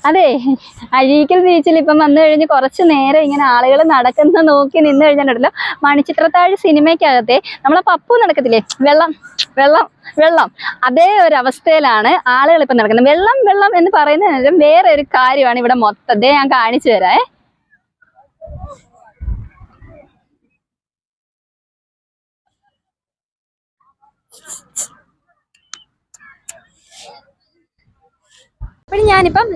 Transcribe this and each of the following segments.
അതെ, അഴീക്കൽ ബീച്ചിൽ ഇപ്പം വന്നു കഴിഞ്ഞ് കുറച്ച് നേരം ഇങ്ങനെ ആളുകൾ നടക്കുന്ന നോക്കി നിന്ന് കഴിഞ്ഞിട്ടുണ്ടല്ലോ, മണിച്ചിത്രത്താഴ് സിനിമയ്ക്കകത്തെ നമ്മളെ പപ്പു നടക്കത്തില്ലേ, വെള്ളം വെള്ളം വെള്ളം, അതേ ഒരു അവസ്ഥയിലാണ് ആളുകൾ ഇപ്പം നടക്കുന്നത്. വെള്ളം വെള്ളം എന്ന് പറയുന്നതിന് വേറെ ഒരു കാര്യമാണ് ഇവിടെ മൊത്തത്തെ ഞാൻ കാണിച്ചു തരാം. അപ്പോൾ ഞാനിപ്പം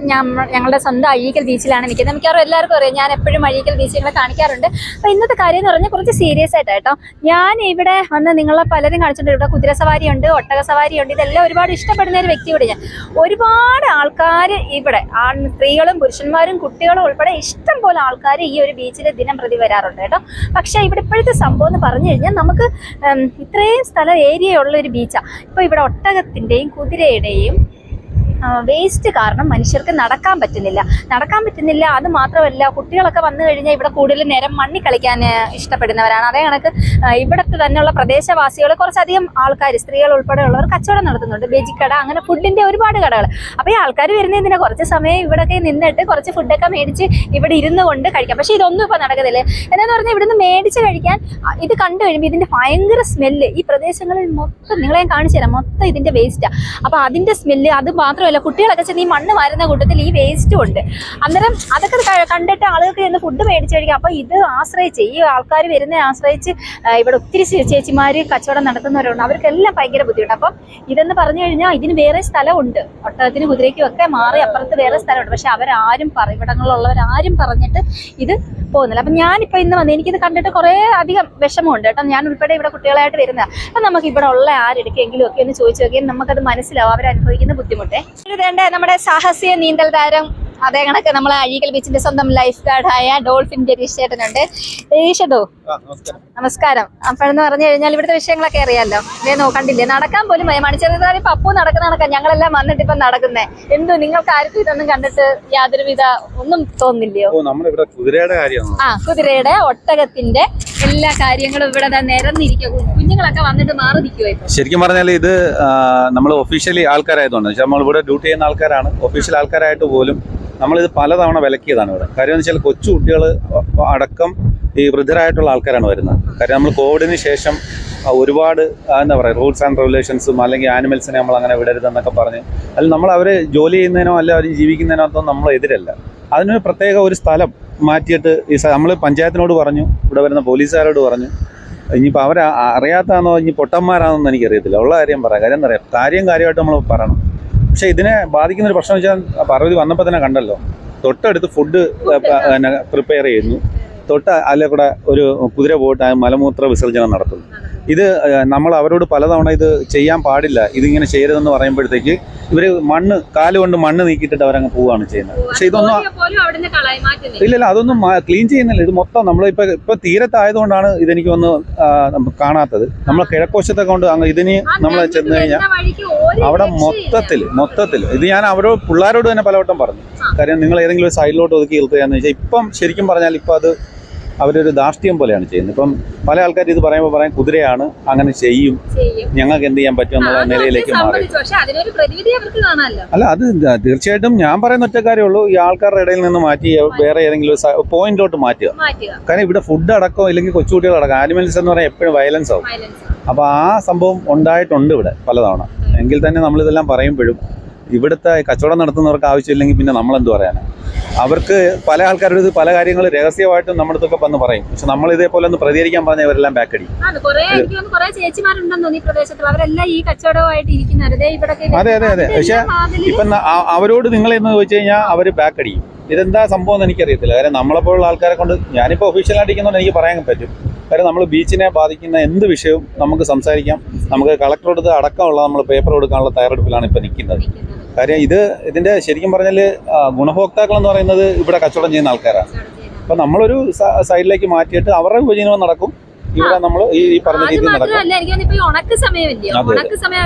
ഞങ്ങളുടെ സ്വന്തം അഴീക്കൽ ബീച്ചിലാണ് നിൽക്കുന്നത്. മിക്കവാറും എല്ലാവർക്കും അറിയാം, ഞാൻ എപ്പോഴും അഴീക്കൽ ബീച്ചുകളെ കാണിക്കാറുണ്ട്. അപ്പോൾ ഇന്നത്തെ കാര്യം എന്ന് പറഞ്ഞാൽ കുറച്ച് സീരിയസ് ആയിട്ടോ. ഞാൻ ഇവിടെ വന്ന് നിങ്ങളെ പലരും കാണിച്ചിട്ടുണ്ട്. ഇവിടെ കുതിരസവാരി ഉണ്ട്, ഒട്ടക സവാരി ഉണ്ട്. ഇതെല്ലാം ഒരുപാട് ഇഷ്ടപ്പെടുന്ന ഒരു വ്യക്തി കൂടി ഞാൻ. ഒരുപാട് ആൾക്കാർ ഇവിടെ, സ്ത്രീകളും പുരുഷന്മാരും കുട്ടികളും ഉൾപ്പെടെ ഇഷ്ടം പോലെ ആൾക്കാർ ഈ ഒരു ബീച്ചിൽ ദിനം പ്രതി വരാറുണ്ട് കേട്ടോ. പക്ഷേ ഇവിടെ ഇപ്പോഴത്തെ സംഭവം എന്ന് പറഞ്ഞു കഴിഞ്ഞാൽ, നമുക്ക് ഇത്രയും സ്ഥലം ഏരിയ ഉള്ള ഒരു ബീച്ചാണ്. ഇപ്പോൾ ഇവിടെ ഒട്ടകത്തിൻ്റെയും കുതിരയുടെയും വേസ്റ്റ് കാരണം മനുഷ്യർക്ക് നടക്കാൻ പറ്റുന്നില്ല. അത് മാത്രമല്ല, കുട്ടികളൊക്കെ വന്നു കഴിഞ്ഞാൽ ഇവിടെ കൂടുതൽ നേരം മണ്ണിൽ കളിക്കാൻ ഇഷ്ടപ്പെടുന്നവരാണ്. അതേ കണക്ക് ഇവിടുത്തെ തന്നെയുള്ള പ്രദേശവാസികൾ കുറച്ചധികം ആൾക്കാർ, സ്ത്രീകൾ ഉൾപ്പെടെയുള്ളവർ കച്ചവടം നടത്തുന്നുണ്ട്. ബെജിക്കട, അങ്ങനെ ഫുഡിൻ്റെ ഒരുപാട് കടകൾ. അപ്പോൾ ഈ ആൾക്കാർ വരുന്നതിന് കുറച്ച് സമയം ഇവിടെയൊക്കെ നിന്നിട്ട് കുറച്ച് ഫുഡൊക്കെ മേടിച്ച് ഇവിടെ ഇരുന്ന് കൊണ്ട് കഴിക്കാം. പക്ഷേ ഇതൊന്നും ഇപ്പോൾ നടക്കുന്നില്ലേ. എന്താണെന്ന് പറഞ്ഞാൽ ഇവിടുന്ന് മേടിച്ച് കഴിക്കാൻ ഇത് കണ്ടു കഴിയുമ്പോൾ ഇതിൻ്റെ ഭയങ്കര സ്മെല്ല് ഈ പ്രദേശങ്ങളിൽ മൊത്തം, നിങ്ങളെ ഞാൻ കാണിച്ചു തരാം, മൊത്തം ഇതിൻ്റെ വേസ്റ്റാണ്. അപ്പോൾ അതിൻ്റെ സ്മെല്ല്, അത് മാത്രമല്ല കുട്ടികളൊക്കെ ചെന്ന് ഈ മണ്ണ് വാരുന്ന കൂട്ടത്തിൽ ഈ വേസ്റ്റും ഉണ്ട്. അന്നേരം അതൊക്കെ കണ്ടിട്ട് ആളുകൾക്ക് ചെന്ന് ഫുഡ് മേടിച്ച് കഴിക്കാം. അപ്പോൾ ഇത് ആശ്രയിച്ച്, ഈ ആൾക്കാർ വരുന്നതിനെ ആശ്രയിച്ച് ഇവിടെ ഒത്തിരി ചേച്ചിമാർ കച്ചവടം നടത്തുന്നവരുണ്ട്. അവർക്കെല്ലാം ഭയങ്കര ബുദ്ധിമുട്ട്. അപ്പം ഇതെന്ന് പറഞ്ഞു കഴിഞ്ഞാൽ ഇതിന് വേറെ സ്ഥലമുണ്ട്, ഒട്ടകത്തിന് കുതിരയ്ക്കും ഒക്കെ മാറി അപ്പുറത്ത് വേറെ സ്ഥലമുണ്ട്. പക്ഷെ അവരാരും ഇവിടങ്ങളിലുള്ളവരാരും പറഞ്ഞിട്ട് ഇത് പോകുന്നില്ല. അപ്പം ഞാനിപ്പോൾ ഇന്ന് വന്ന് എനിക്കിത് കണ്ടിട്ട് കുറേ അധികം വിഷമമുണ്ട് കേട്ടോ. ഞാൻ ഉൾപ്പെടെ ഇവിടെ കുട്ടികളായിട്ട് വരുന്നതാണ്. അപ്പം നമുക്ക് ഇവിടെ ഉള്ള ആരെടുക്കെങ്കിലും ഒക്കെ ഒന്ന് ചോദിച്ചു നോക്കിയാൽ നമുക്കത് മനസ്സിലാവും അവരനുഭവിക്കുന്ന ബുദ്ധിമുട്ടേ. ഇതേണ്ട നമ്മുടെ സാഹസിക നീന്തൽ താരം, അതേ കണക്ക് നമ്മളെ അഴീക്കൽ ബീച്ചിന്റെ സ്വന്തം ലൈഫ് ഗാർഡായ ഡോൾഫിൻ രതീഷ് ചേട്ടനുണ്ട്. രതീഷേട്ടോ നമസ്കാരം. അപ്പോഴെന്ന് പറഞ്ഞു കഴിഞ്ഞാൽ ഇവിടുത്തെ വിഷയങ്ങളൊക്കെ അറിയാമല്ലോ. കണ്ടില്ലേ, നടക്കാൻ പോലും മണിച്ചിത്രത്താഴ് പപ്പു നടക്കുന്ന നടക്കാം. ഞങ്ങളെല്ലാം വന്നിട്ട് ഇപ്പം നടക്കുന്നേ. എന്തോ നിങ്ങൾക്ക് ആർക്കും ഇതൊന്നും കണ്ടിട്ട് യാതൊരുവിധ ഒന്നും തോന്നില്ലയോ? കുതിരയുടെ ഒട്ടകത്തിന്റെ എല്ലാ കാര്യങ്ങളും ഇവിടെ നിരന്നിരിക്കും. കുഞ്ഞുങ്ങളൊക്കെ വന്നിട്ട് മാറി നിൽക്കുവായിരുന്നു. ശരിക്കും പറഞ്ഞാൽ ഇത് നമ്മൾ ഒഫീഷ്യലി ആൾക്കാരായതുകൊണ്ട്, നമ്മൾ ഇവിടെ ഡ്യൂട്ടി ചെയ്യുന്ന ആൾക്കാരാണ്, ഒഫീഷ്യൽ ആൾക്കാരായിട്ട് പോലും നമ്മളിത് പലതവണ വിലക്കിയതാണ് ഇവിടെ. കാര്യം എന്ന് വെച്ചാൽ കൊച്ചു കുട്ടികൾ അടക്കം ഈ വൃദ്ധരായിട്ടുള്ള ആൾക്കാരാണ് വരുന്നത്. കാര്യം നമ്മൾ കോവിഡിന് ശേഷം ഒരുപാട് എന്താ പറയുക, റൂൾസ് ആൻഡ് റെഗുലേഷൻസും അല്ലെങ്കിൽ ആനിമൽസിനെ നമ്മൾ അങ്ങനെ വിടരുതെന്നൊക്കെ പറഞ്ഞ്, അല്ലെങ്കിൽ നമ്മൾ അവർ ജോലി ചെയ്യുന്നതിനോ അല്ല അവർ ജീവിക്കുന്നതിനോ നമ്മൾ എതിരല്ല. അതിനൊരു പ്രത്യേക ഒരു സ്ഥലം മാറ്റിയിട്ട് നമ്മൾ പഞ്ചായത്തിനോട് പറഞ്ഞു, ഇവിടെ വരുന്ന പോലീസുകാരോട് പറഞ്ഞു. ഇനിയിപ്പോൾ അവർ അറിയാത്തതാണോ ഇനി പൊട്ടന്മാരാണെന്ന് എനിക്കറിയത്തില്ല. ഉള്ള കാര്യം പറയാം. കാര്യം എന്താ പറയുക, കാര്യമായിട്ട് നമ്മൾ പറയണം. പക്ഷേ ഇതിനെ ബാധിക്കുന്നൊരു പ്രശ്നം വെച്ചാൽ പാർവതി വന്നപ്പോൾ തന്നെ കണ്ടല്ലോ, തൊട്ടടുത്ത് ഫുഡ് പ്രിപ്പയർ ചെയ്യുന്നു, അല്ലെ കൂടെ ഒരു കുതിര പോയിട്ട് മലമൂത്ര വിസർജനം നടത്തുന്നു. ഇത് നമ്മൾ അവരോട് പലതവണ ഇത് ചെയ്യാൻ പാടില്ല, ഇതിങ്ങനെ ചെയ്യരുതെന്ന് പറയുമ്പോഴത്തേക്ക് ഇവർ കാലുകൊണ്ട് മണ്ണ് നീക്കിയിട്ടിട്ട് അവരങ്ങ് പോവുകയാണ് ചെയ്യുന്നത്. പക്ഷെ ഇതൊന്നും ഇല്ലല്ല, അതൊന്നും ക്ലീൻ ചെയ്യുന്നില്ല. ഇത് മൊത്തം നമ്മളിപ്പോൾ തീരത്തായതുകൊണ്ടാണ് ഇതെനിക്ക് ഒന്ന് കാണാത്തത്. നമ്മൾ കിഴക്കോശത്തൊക്കെ കൊണ്ട് ഇതിന് നമ്മൾ ചെന്ന് കഴിഞ്ഞാൽ അവിടെ മൊത്തത്തിൽ ഇത് ഞാൻ അവരോട് പിള്ളേരോട് തന്നെ പലവട്ടം പറഞ്ഞു. കാര്യം നിങ്ങൾ ഏതെങ്കിലും ഒരു സൈഡിലോട്ട് ഒതുക്കി നിർത്തുകയെന്ന് വെച്ചാൽ ഇപ്പം ശരിക്കും പറഞ്ഞാൽ ഇപ്പം അത് അവരൊരു ധാർഷ്ട്യം പോലെയാണ് ചെയ്യുന്നത്. ഇപ്പം പല ആൾക്കാർ ഇത് പറയുമ്പോൾ പറയാം കുതിരയാണ്, അങ്ങനെ ചെയ്യും, ഞങ്ങൾക്ക് എന്ത് ചെയ്യാൻ പറ്റും എന്നുള്ള നിലയിലേക്ക് മാറി. അല്ല, അത് തീർച്ചയായിട്ടും ഞാൻ പറയുന്ന ഒറ്റ കാര്യമുള്ളൂ, ഈ ആൾക്കാരുടെ ഇടയിൽ നിന്ന് മാറ്റി വേറെ ഏതെങ്കിലും പോയിന്റിലോട്ട് മാറ്റുക. കാരണം ഇവിടെ ഫുഡ് അടക്കം ഇല്ലെങ്കിൽ കൊച്ചുകുട്ടികളടക്കം ആനിമൽസ് എന്ന് പറയാൻ എപ്പോഴും വയലൻസ് ആവും. അപ്പോൾ ആ സംഭവം ഉണ്ടായിട്ടുണ്ട് ഇവിടെ പലതവണ. എങ്കിൽ തന്നെ നമ്മളിതെല്ലാം പറയുമ്പോഴും ഇവിടുത്തെ കച്ചവടം നടത്തുന്നവർക്ക് ആവശ്യമില്ലെങ്കിൽ പിന്നെ നമ്മളെന്ത് പറയാനാണ്? അവർക്ക് പല ആൾക്കാരുടെ പല കാര്യങ്ങൾ രഹസ്യമായിട്ടും നമ്മുടെ അടുത്തൊക്കെ വന്ന് പറയും. പക്ഷെ നമ്മൾ ഇതേപോലെ ഒന്ന് പ്രതികരിക്കാൻ പറഞ്ഞാൽ ഇവരെല്ലാം ബാക്കടി. അതെ. പക്ഷെ ഇപ്പം അവരോട് നിങ്ങളെന്ന് ചോദിച്ചു കഴിഞ്ഞാൽ അവർ ബാക്കടിയും. ഇതെന്താ സംഭവം എന്ന് എനിക്കറിയത്തില്ല. കാര്യം നമ്മളെപ്പോലുള്ള ആൾക്കാരെ കൊണ്ട്, ഞാനിപ്പോൾ ഒഫീഷ്യലായിട്ടിരിക്കുന്നതുകൊണ്ട് എനിക്ക് പറയാൻ പറ്റും. കാര്യം നമ്മൾ ബീച്ചിനെ ബാധിക്കുന്ന എന്ത് വിഷയവും നമുക്ക് സംസാരിക്കാം. നമുക്ക് കളക്ടറെടുത്ത് അടക്കമുള്ള നമ്മൾ പേപ്പർ കൊടുക്കാനുള്ള തയ്യാറെടുപ്പിലാണ് ഇപ്പോൾ നിൽക്കുന്നത്. കാര്യം ഇതിൻ്റെ ശരിക്കും പറഞ്ഞാൽ ഗുണഭോക്താക്കൾ എന്ന് പറയുന്നത് ഇവിടെ കച്ചവടം ചെയ്യുന്ന ആൾക്കാരാണ്. അപ്പം നമ്മളൊരു സൈഡിലേക്ക് മാറ്റിയിട്ട് അവരുടെ ഉപജീവനം നടക്കും, ഇവിടെ നമ്മൾ ഈ പറഞ്ഞ രീതിയിൽ നടക്കും.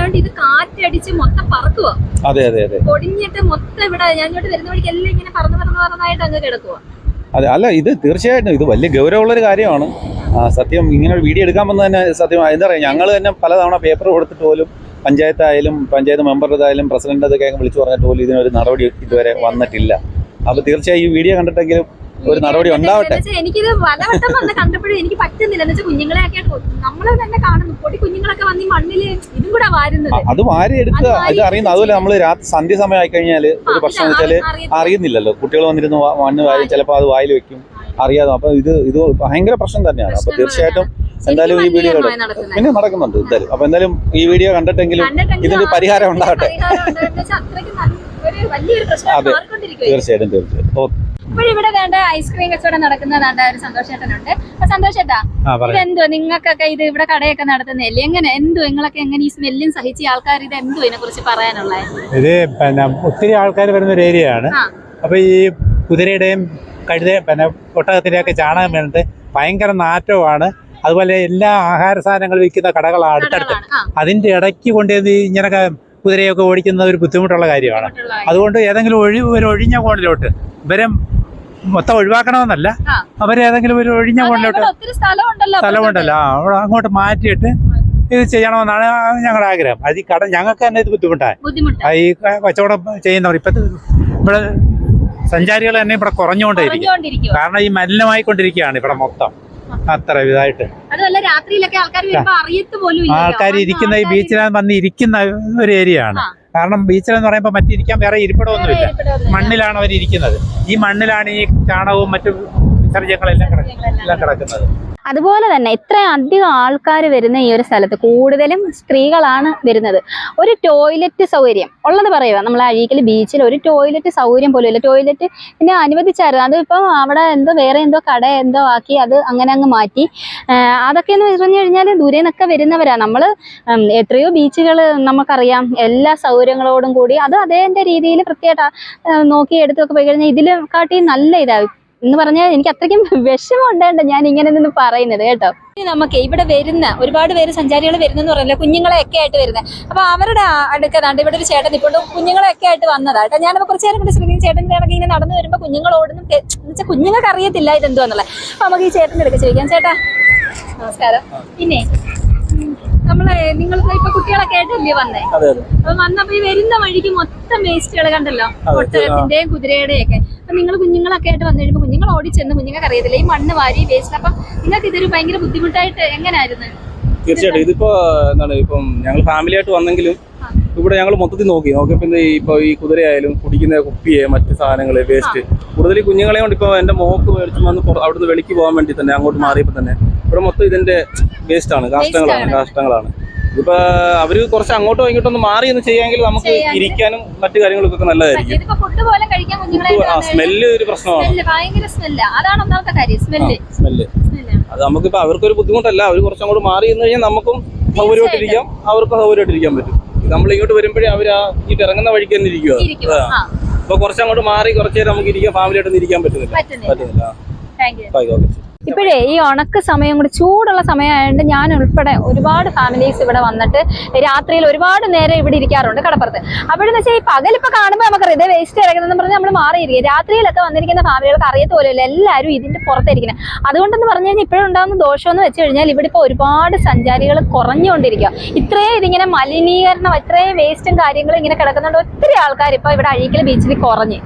അതെ. അതെ, അല്ല, ഇത് തീർച്ചയായിട്ടും ഇത് വലിയ ഗൗരവമുള്ളൊരു കാര്യമാണ്. സത്യം ഇങ്ങനെ ഒരു വീഡിയോ എടുക്കാൻ വന്നത് തന്നെ സത്യം എന്താ പറയുക, ഞങ്ങൾ തന്നെ പലതവണ പേപ്പർ കൊടുത്തിട്ട് പോലും പഞ്ചായത്തായാലും പഞ്ചായത്ത് മെമ്പറുടേതായാലും പ്രസിഡന്റൊക്കെ വിളിച്ചു പറഞ്ഞിട്ട് പോലും ഇതിനൊരു നടപടി ഇതുവരെ വന്നിട്ടില്ല. അപ്പോൾ തീർച്ചയായും ഈ വീഡിയോ കണ്ടിട്ടെങ്കിലും ഒരു നടപടി ഉണ്ടാവട്ടെ. എനിക്കിത് പലവട്ടം വന്ന് കണ്ടപ്പോഴും എനിക്ക് പറ്റുന്നില്ല. എന്ന് വെച്ചാൽ കുഞ്ഞുങ്ങളെയൊക്കെ നമ്മൾ തന്നെ കാണുന്നു, പൊടി കുഞ്ഞുങ്ങളൊക്കെ വന്ന് ഈ മണ്ണില് ഇതും കൂടെ വാരുന്നത്. അത് വാരി എടുക്കുക, ഇത് അറിയുന്നത്. അതുപോലെ നമ്മൾ രാത്രി സന്ധ്യ സമയം ആയിക്കഴിഞ്ഞാൽ ഒരു പ്രശ്നം വെച്ചാല് അറിയുന്നില്ലല്ലോ, കുട്ടികൾ വന്നിരുന്ന് മണ്ണ് വാരി ചിലപ്പോൾ അത് വായിൽ വെക്കും അറിയാതെ. അപ്പൊ ഇത് ഭയങ്കര പ്രശ്നം തന്നെയാണ്. അപ്പൊ തീർച്ചയായിട്ടും എന്തായാലും ഈ വീഡിയോ പിന്നെ നടക്കുന്നുണ്ട് എന്തായാലും. അപ്പൊ എന്തായാലും ഈ വീഡിയോ കണ്ടിട്ടെങ്കിലും ഇതിന് പരിഹാരം ഉണ്ടാകട്ടെ. അതെ, തീർച്ചയായിട്ടും തീർച്ചയായിട്ടും. ഓക്കെ. ഇവിടെ വേണ്ട ഐസ്ക്രീം കച്ചവടം നടക്കുന്നതാണ്ട് ഒരു സന്തോഷേട്ടനുണ്ട്. സന്തോഷേട്ടാ, ഇതെന്തോ നിങ്ങൾക്കൊക്കെ ഇത് ഇവിടെ കടയൊക്കെ നടത്തുന്നില്ലേ? എങ്ങനെ എന്തോ നിങ്ങളൊക്കെ എങ്ങനെ ഈ സ്മെല്ലും സഹിച്ച ആൾക്കാർ ഇത് എന്തോ ഇതിനെ കുറിച്ച് പറയാനുള്ളത്? ഇത് പിന്നെ ഒത്തിരി ആൾക്കാർ വരുന്ന ഒരു ഏരിയ ആണ്. അപ്പൊ ഈ കുതിരയുടെയും പിന്നെ ഒട്ടകത്തിന്റെയൊക്കെ ചാണകം വീണിട്ട് ഭയങ്കര നാറ്റമാണ്. അതുപോലെ എല്ലാ ആഹാര സാധനങ്ങൾ വിൽക്കുന്ന കടകളാണ് അടുത്തടുത്ത്. അതിന്റെ ഇടയ്ക്ക് കൊണ്ടുവന്ന് ഇങ്ങനൊക്കെ കുതിരയൊക്കെ ഓടിക്കുന്ന ഒരു ബുദ്ധിമുട്ടുള്ള കാര്യമാണ്. അതുകൊണ്ട് ഏതെങ്കിലും ഒരു ഒഴിഞ്ഞ കോണിലോട്ട് ഇവരെ മൊത്തം ഒഴിവാക്കണമെന്നല്ല, അവരേതെങ്കിലും ഒരു ഒഴിഞ്ഞ കോണിലോട്ട് സ്ഥലമുണ്ടല്ലോ അവിടെ അങ്ങോട്ട് മാറ്റിയിട്ട് ഇത് ചെയ്യണമെന്നാണ് ഞങ്ങളുടെ ആഗ്രഹം. അത് ഈ കട ഞങ്ങൾക്ക് തന്നെ ഇത് ബുദ്ധിമുട്ടായി. ഈ കച്ചവടം ചെയ്യുന്നവർ ഇപ്പത്തെ ഇവിടെ സഞ്ചാരികൾ തന്നെ ഇവിടെ കുറഞ്ഞുകൊണ്ടേയിരിക്കും. കാരണം ഈ മലിനമായിക്കൊണ്ടിരിക്കുകയാണ് ഇവിടെ മൊത്തം അത്ര ഇതായിട്ട്. ആൾക്കാർ ഇരിക്കുന്ന ഈ ബീച്ചിലാണ് വന്ന് ഇരിക്കുന്ന ഒരു ഏരിയ ആണ്. കാരണം ബീച്ചിലെന്ന് പറയുമ്പോൾ മറ്റിരിക്കാൻ വേറെ ഇരിപ്പിടമൊന്നുമില്ല, മണ്ണിലാണ് അവർ ഇരിക്കുന്നത്. ഈ മണ്ണിലാണ് ഈ ചാണകവും മറ്റു വിസർജ്യങ്ങളെല്ലാം കിടക്കുന്നത്. അതുപോലെ തന്നെ ഇത്രയും അധികം ആൾക്കാർ വരുന്ന ഈ ഒരു സ്ഥലത്ത് കൂടുതലും സ്ത്രീകളാണ് വരുന്നത്. ഒരു ടോയ്ലറ്റ് സൗകര്യം ഉള്ളത് പറയുക, നമ്മൾ അഴീക്കൽ ബീച്ചിൽ ഒരു ടോയ്ലറ്റ് സൗകര്യം പോലും ഇല്ല. ടോയ്ലറ്റ് പിന്നെ അനുവദിച്ചായിരുന്നു, അതിപ്പം അവിടെ എന്തോ വേറെ എന്തോ കട എന്തോ ആക്കി അത് അങ്ങനെ അങ്ങ് മാറ്റി. അതൊക്കെ എന്ന് പറഞ്ഞു കഴിഞ്ഞാൽ ദൂരെ നിന്നൊക്കെ വരുന്നവരാണ്. നമ്മൾ എത്രയോ ബീച്ചുകൾ നമുക്കറിയാം, എല്ലാ സൗകര്യങ്ങളോടും കൂടി അത് അതേന്റെ രീതിയിൽ കൃത്യമായിട്ട് നോക്കി എടുത്തൊക്കെ പോയി കഴിഞ്ഞാൽ ഇതിലും കാട്ടി നല്ല ഇതാവും എന്ന് പറഞ്ഞാൽ എനിക്ക് അത്രയ്ക്കും വിഷമം ഉണ്ടായിട്ട് ഞാൻ ഇങ്ങനെ നിന്ന് പറയുന്നത് കേട്ടോ. നമുക്ക് ഇവിടെ വരുന്ന ഒരുപാട് പേര് സഞ്ചാരികൾ വരുന്നെന്ന് പറഞ്ഞില്ല, കുഞ്ഞുങ്ങളെയൊക്കെ ആയിട്ട് വരുന്നത്. അപ്പൊ അവരുടെ അടുക്കതാണ്ട് ഇവിടെ ഒരു ചേട്ടൻ ഇപ്പോൾ കുഞ്ഞുങ്ങളെയൊക്കെ ആയിട്ട് വന്നതാട്ടോ. ഞാനപ്പോൾ കുറച്ച് നേരം കൂടി ശ്രദ്ധിക്കും, ചേട്ടൻ്റെ ഇടയ്ക്ക് ഇങ്ങനെ നടന്നു വരുമ്പോൾ കുഞ്ഞുങ്ങൾ ഓടുന്നു. എന്നുവെച്ചാൽ കുഞ്ഞുങ്ങൾക്ക് അറിയത്തില്ല ഇതെന്തുവാന്നുള്ളത്. അപ്പൊ നമുക്ക് ഈ ചേട്ടൻ്റെ അടുക്ക ചോദിക്കാം. ചേട്ടാ നമസ്കാരം. പിന്നെ നിങ്ങൾ ഇപ്പൊ കുട്ടികളൊക്കെ ആയിട്ടല്ലേ വന്നേ? അപ്പൊ വന്നപ്പോ ഈ വരുന്ന വഴിക്ക് മൊത്തം വേസ്റ്റുകൾ കണ്ടല്ലോ, ഒട്ടകത്തിന്റെയും കുതിരയുടെയും ഒക്കെ. അപ്പൊ നിങ്ങൾ കുഞ്ഞുങ്ങളൊക്കെ ആയിട്ട് വന്നു കഴിയുമ്പോൾ കുഞ്ഞുങ്ങൾ ഓടിച്ചെന്ന് കുഞ്ഞുങ്ങൾക്ക് അറിയത്തില്ല ഈ മണ്ണ് വാരി വേസ്റ്റ്. അപ്പൊ നിങ്ങൾക്ക് ഇതൊരു ഭയങ്കര ബുദ്ധിമുട്ടായിട്ട് എങ്ങനെയായിരുന്നു? തീർച്ചയായിട്ടും ഇതിപ്പോ എന്താണ്, ഇപ്പം ഞങ്ങൾ ഫാമിലി ആയിട്ട് വന്നെങ്കിലും ഇവിടെ ഞങ്ങൾ മൊത്തത്തിൽ നോക്കിയപ്പോ ഇപ്പൊ ഈ കുതിരയായാലും കുടിക്കുന്ന കുപ്പിയെ മറ്റു സാധനങ്ങള് വേസ്റ്റ് കൂടുതൽ കുഞ്ഞുങ്ങളെ കൊണ്ട് ഇപ്പൊ എന്റെ മോക്ക് മേടിച്ചു വന്ന് അവിടുന്ന് വെളിക്ക് പോകാൻ വേണ്ടി തന്നെ അങ്ങോട്ട് മാറിയപ്പോ തന്നെ ഇവിടെ മൊത്തം ഇതിന്റെ വേസ്റ്റാണ്, കാഷ്ടങ്ങളാണ്. ഇപ്പൊ അവര് കുറച്ച് അങ്ങോട്ടോ ഇങ്ങോട്ടോ ഒന്ന് മാറി എന്ന് ചെയ്യാമെങ്കിൽ നമുക്ക് ഇരിക്കാനും മറ്റു കാര്യങ്ങൾക്കൊക്കെ നല്ലതായിരിക്കും. സ്മെല്ല് ഒരു പ്രശ്നമാണ്. സ്മെല്ല് അത് നമുക്കിപ്പോ അവർക്കൊരു ബുദ്ധിമുട്ടല്ല. അവർ കുറച്ചങ്ങോട്ട് മാറി എന്ന് കഴിഞ്ഞാൽ നമുക്കും സൗകര്യമായിട്ടിരിക്കാം, അവർക്കും സൗകര്യമായിട്ടിരിക്കാൻ പറ്റും. നമ്മൾ ഇങ്ങോട്ട് വരുമ്പോഴേ അവർ ഈ ഇറങ്ങുന്ന വഴിക്ക് തന്നെ ഇരിക്കുക. അപ്പൊ കുറച്ചങ്ങോട്ട് മാറി കുറച്ചു നേരം നമുക്ക് ഇരിക്കാം, ഫാമിലി ആയിട്ടൊന്നും ഇരിക്കാൻ പറ്റുന്നില്ല. ഇപ്പോഴേ ഈ ഉണക്ക് സമയം കൂടി ചൂടുള്ള സമയമായതുകൊണ്ട് ഞാൻ ഉൾപ്പെടെ ഒരുപാട് ഫാമിലീസ് ഇവിടെ വന്നിട്ട് രാത്രിയിൽ ഒരുപാട് നേരം ഇവിടെ ഇരിക്കാറുണ്ട് കടപ്പുറത്ത്. അപ്പോഴെന്ന് വെച്ചാൽ ഈ പകലിപ്പോൾ കാണുമ്പോൾ നമുക്കറിയാം ഇത് വേസ്റ്റ് ഇറങ്ങുന്നതെന്ന് പറഞ്ഞാൽ നമ്മൾ മാറിയിരിക്കും. രാത്രിയിലൊക്കെ വന്നിരിക്കുന്ന ഫാമിലികൾക്ക് അറിയത്ത് പോലെയല്ല, എല്ലാവരും ഇതിന്റെ പുറത്തിരിക്കുന്നത്. അതുകൊണ്ടെന്ന് പറഞ്ഞു കഴിഞ്ഞാൽ ഇപ്പോഴുണ്ടാകുന്ന ദോഷമെന്ന് വെച്ച് കഴിഞ്ഞാൽ ഇവിടെ ഇപ്പോൾ ഒരുപാട് സഞ്ചാരികൾ കുറഞ്ഞുകൊണ്ടിരിക്കുക. ഇത്രയും ഇതിങ്ങനെ മലിനീകരണം, ഇത്രയും വേസ്റ്റും കാര്യങ്ങളും ഇങ്ങനെ കിടക്കുന്നുണ്ട്. ഒത്തിരി ആൾക്കാർ ഇപ്പോൾ ഇവിടെ അഴീക്കൽ ബീച്ചിൽ കുറഞ്ഞ്.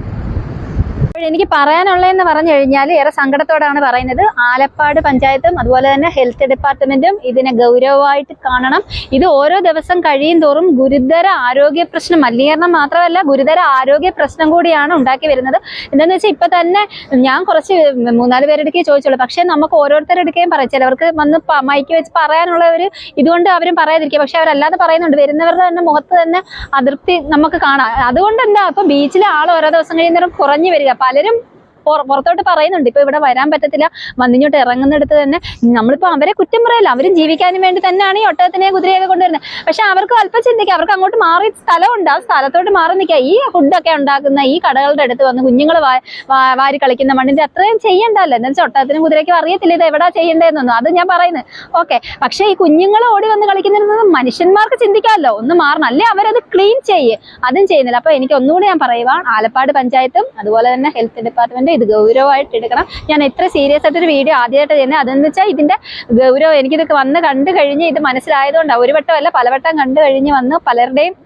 എനിക്ക് പറയാനുള്ളതെന്ന് പറഞ്ഞു കഴിഞ്ഞാൽ ഏറെ സങ്കടത്തോടാണ് പറയുന്നത്. ആലപ്പാട് പഞ്ചായത്തും അതുപോലെ തന്നെ ഹെൽത്ത് ഡിപ്പാർട്ട്മെന്റും ഇതിനെ ഗൗരവമായിട്ട് കാണണം. ഇത് ഓരോ ദിവസം കഴിയും തോറും ഗുരുതര ആരോഗ്യ പ്രശ്നം, മലിനീകരണം മാത്രമല്ല ഗുരുതര ആരോഗ്യ പ്രശ്നം കൂടിയാണ് ഉണ്ടാക്കി വരുന്നത്. എന്താണെന്ന് വെച്ചാൽ ഇപ്പൊ തന്നെ ഞാൻ കുറച്ച് 3-4 പേരെടുക്കേ ചോദിച്ചുള്ളൂ. പക്ഷെ നമുക്ക് ഓരോരുത്തരെടുക്കുകയും പറയാം. ചിലവർക്ക് വന്ന് മൈക്ക് വെച്ച് പറയാനുള്ള ഒരു ഇതുകൊണ്ട് അവരും പറയാതിരിക്കുക. പക്ഷെ അവരല്ലാതെ പറയുന്നുണ്ട്. വരുന്നവരുടെ തന്നെ മുഖത്ത് തന്നെ അതൃപ്തി നമുക്ക് കാണാം. അതുകൊണ്ട് എന്താ ഇപ്പൊ ബീച്ചിലെ ആൾ ഓരോ ദിവസം കഴിയുന്നേരം കുറഞ്ഞു വരിക. പലരും പുറത്തോട്ട് പറയുന്നുണ്ട് ഇപ്പൊ ഇവിടെ വരാൻ പറ്റത്തില്ല, വന്നിങ്ങോട്ട് ഇറങ്ങുന്നിടത്ത് തന്നെ. നമ്മളിപ്പോ അവരെ കുറ്റം പറയല്ല, അവരും ജീവിക്കാനും വേണ്ടി തന്നെയാണ് ഈ ഒട്ടകത്തിനെ കുതിരയൊക്കെ കൊണ്ടുവരുന്നത്. പക്ഷെ അവർക്ക് അല്പം ചിന്തിക്കുക, അവർക്ക് അങ്ങോട്ട് മാറി സ്ഥലമുണ്ട്, ആ സ്ഥലത്തോട്ട് മാറി നിൽക്കുക. ഈ ഫുഡൊക്കെ ഉണ്ടാക്കുന്ന ഈ കടകളുടെ അടുത്ത് വന്ന് കുഞ്ഞുങ്ങൾ വാരി കളിക്കുന്ന മണ്ണിന്റെ അത്രയും ചെയ്യണ്ടല്ലോ. എന്താ വെച്ചാൽ ഒട്ടകത്തിനും കുതിരയ്ക്കും അറിയത്തില്ല ഇത് എവിടാ ചെയ്യേണ്ടതെന്നൊന്നും, അത് ഞാൻ പറയുന്നത് ഓക്കെ. പക്ഷെ ഈ കുഞ്ഞുങ്ങൾ ഓടി വന്ന് കളിക്കുന്നത് മനുഷ്യന്മാർക്ക് ചിന്തിക്കാമല്ലോ, ഒന്ന് മാറണം, അല്ലേ അവരത് ക്ലീൻ അതും ചെയ്യുന്നില്ല. അപ്പൊ എനിക്ക് ഒന്നുകൂടി ഞാൻ പറയുക, ആലപ്പാട് പഞ്ചായത്തും അതുപോലെ തന്നെ ഹെൽത്ത് ഡിപ്പാർട്ട്മെന്റും ഇത് ഗൗരവമായിട്ട് എടുക്കണം. ഞാൻ എത്ര സീരിയസ് ആയിട്ടൊരു വീഡിയോ ആദ്യമായിട്ട് തന്നെ, അതെന്ന് വെച്ചാൽ ഇതിന്റെ ഗൗരവം എനിക്കിതൊക്കെ വന്ന് കണ്ടു കഴിഞ്ഞ് ഇത് മനസ്സിലായതുകൊണ്ടാണ്. ഒരു വട്ടമല്ല പലവട്ടം കണ്ടു കഴിഞ്ഞ് വന്ന് പലരുടെയും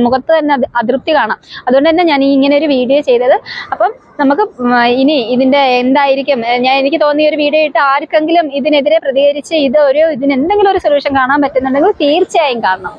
മുഖത്ത് തന്നെ അതൃപ്തി കാണാം. അതുകൊണ്ട് തന്നെ ഞാൻ ഇങ്ങനെ ഒരു വീഡിയോ ചെയ്തത്. അപ്പം നമുക്ക് ഇനി ഇതിന്റെ എന്തായിരിക്കും, എനിക്ക് തോന്നിയ ഒരു വീഡിയോ ഇട്ട് ആർക്കെങ്കിലും ഇതിനെതിരെ പ്രതികരിച്ച് ഇതിന് എന്തെങ്കിലും ഒരു സൊല്യൂഷൻ കാണാൻ പറ്റുന്നുണ്ടെങ്കിൽ തീർച്ചയായും കാണണം.